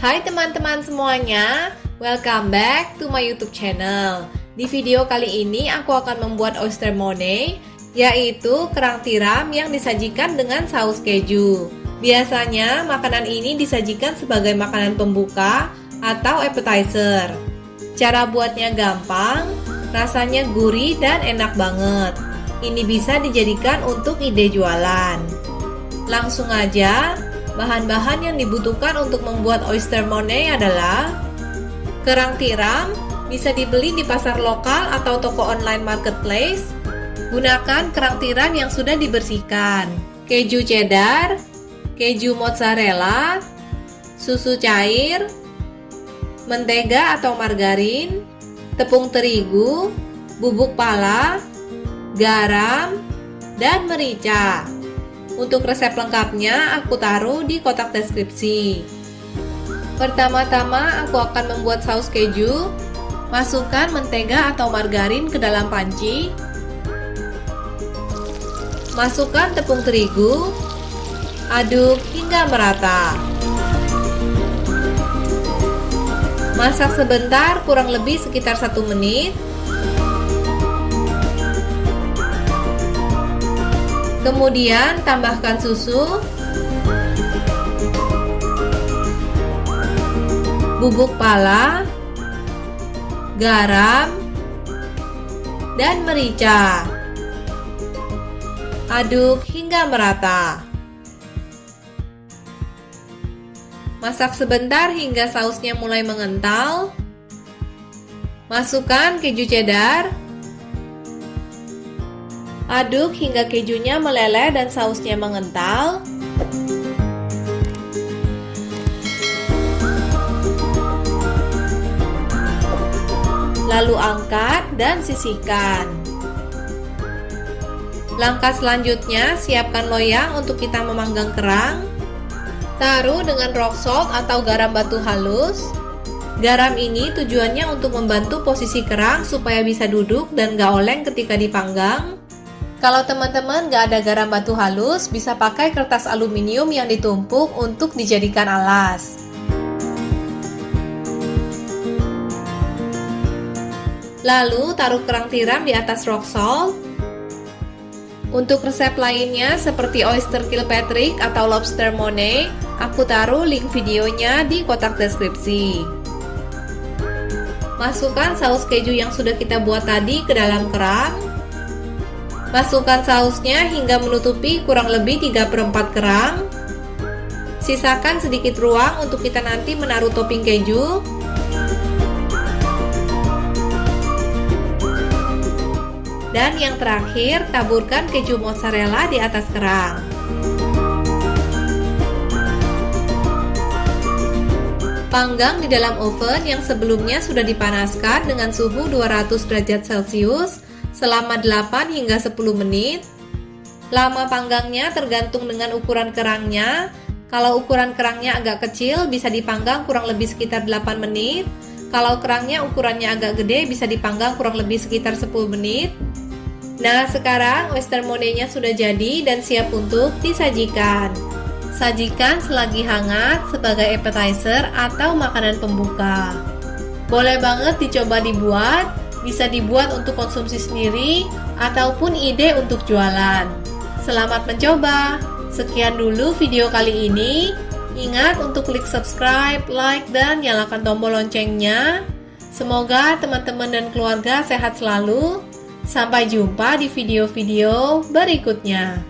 Hai teman-teman semuanya, welcome back to my YouTube channel. Di video kali ini aku akan membuat oyster monai, yaitu kerang tiram yang disajikan dengan saus keju. Biasanya makanan ini disajikan sebagai makanan pembuka atau appetizer. Cara buatnya gampang, rasanya gurih dan enak banget. Ini bisa dijadikan untuk ide jualan. Langsung aja. Bahan-bahan yang dibutuhkan untuk membuat oyster monai adalah kerang tiram, bisa dibeli di pasar lokal atau toko online marketplace. Gunakan kerang tiram yang sudah dibersihkan, keju cheddar, keju mozzarella, susu cair, mentega atau margarin, tepung terigu, bubuk pala, garam, dan merica. Untuk resep lengkapnya aku taruh di kotak deskripsi. Pertama-tama aku akan membuat saus keju. Masukkan mentega atau margarin ke dalam panci. Masukkan tepung terigu. Aduk hingga merata. Masak sebentar, kurang lebih sekitar 1 menit. Kemudian tambahkan susu, bubuk pala, garam, dan merica. Aduk hingga merata. Masak sebentar hingga sausnya mulai mengental. Masukkan keju cheddar. Aduk hingga kejunya meleleh dan sausnya mengental. Lalu angkat dan sisihkan. Langkah selanjutnya, siapkan loyang untuk kita memanggang kerang. Taruh dengan rock salt atau garam batu halus. Garam ini tujuannya untuk membantu posisi kerang supaya bisa duduk dan gak oleng ketika dipanggang. Kalau teman-teman gak ada garam batu halus, bisa pakai kertas aluminium yang ditumpuk untuk dijadikan alas. Lalu taruh kerang tiram di atas rock salt. Untuk resep lainnya seperti oyster Kilpatrick atau lobster monai, aku taruh link videonya di kotak deskripsi. Masukkan saus keju yang sudah kita buat tadi ke dalam kerang. Masukkan sausnya hingga menutupi kurang lebih 3/4 kerang. Sisakan sedikit ruang untuk kita nanti menaruh topping keju. Dan yang terakhir, taburkan keju mozzarella di atas kerang. Panggang di dalam oven yang sebelumnya sudah dipanaskan dengan suhu 200 derajat Celcius selama 8 hingga 10 menit. Lama panggangnya tergantung dengan ukuran kerangnya. Kalau ukuran kerangnya agak kecil bisa dipanggang kurang lebih sekitar 8 menit. Kalau kerangnya ukurannya agak gede bisa dipanggang kurang lebih sekitar 10 menit. Nah, sekarang oyster monai-nya sudah jadi dan siap untuk disajikan. Sajikan selagi hangat sebagai appetizer atau makanan pembuka. Boleh banget dicoba dibuat. Bisa dibuat untuk konsumsi sendiri ataupun ide untuk jualan. Selamat mencoba. Sekian dulu video kali ini. Ingat untuk klik subscribe, like, dan nyalakan tombol loncengnya. Semoga teman-teman dan keluarga sehat selalu. Sampai jumpa di video-video berikutnya.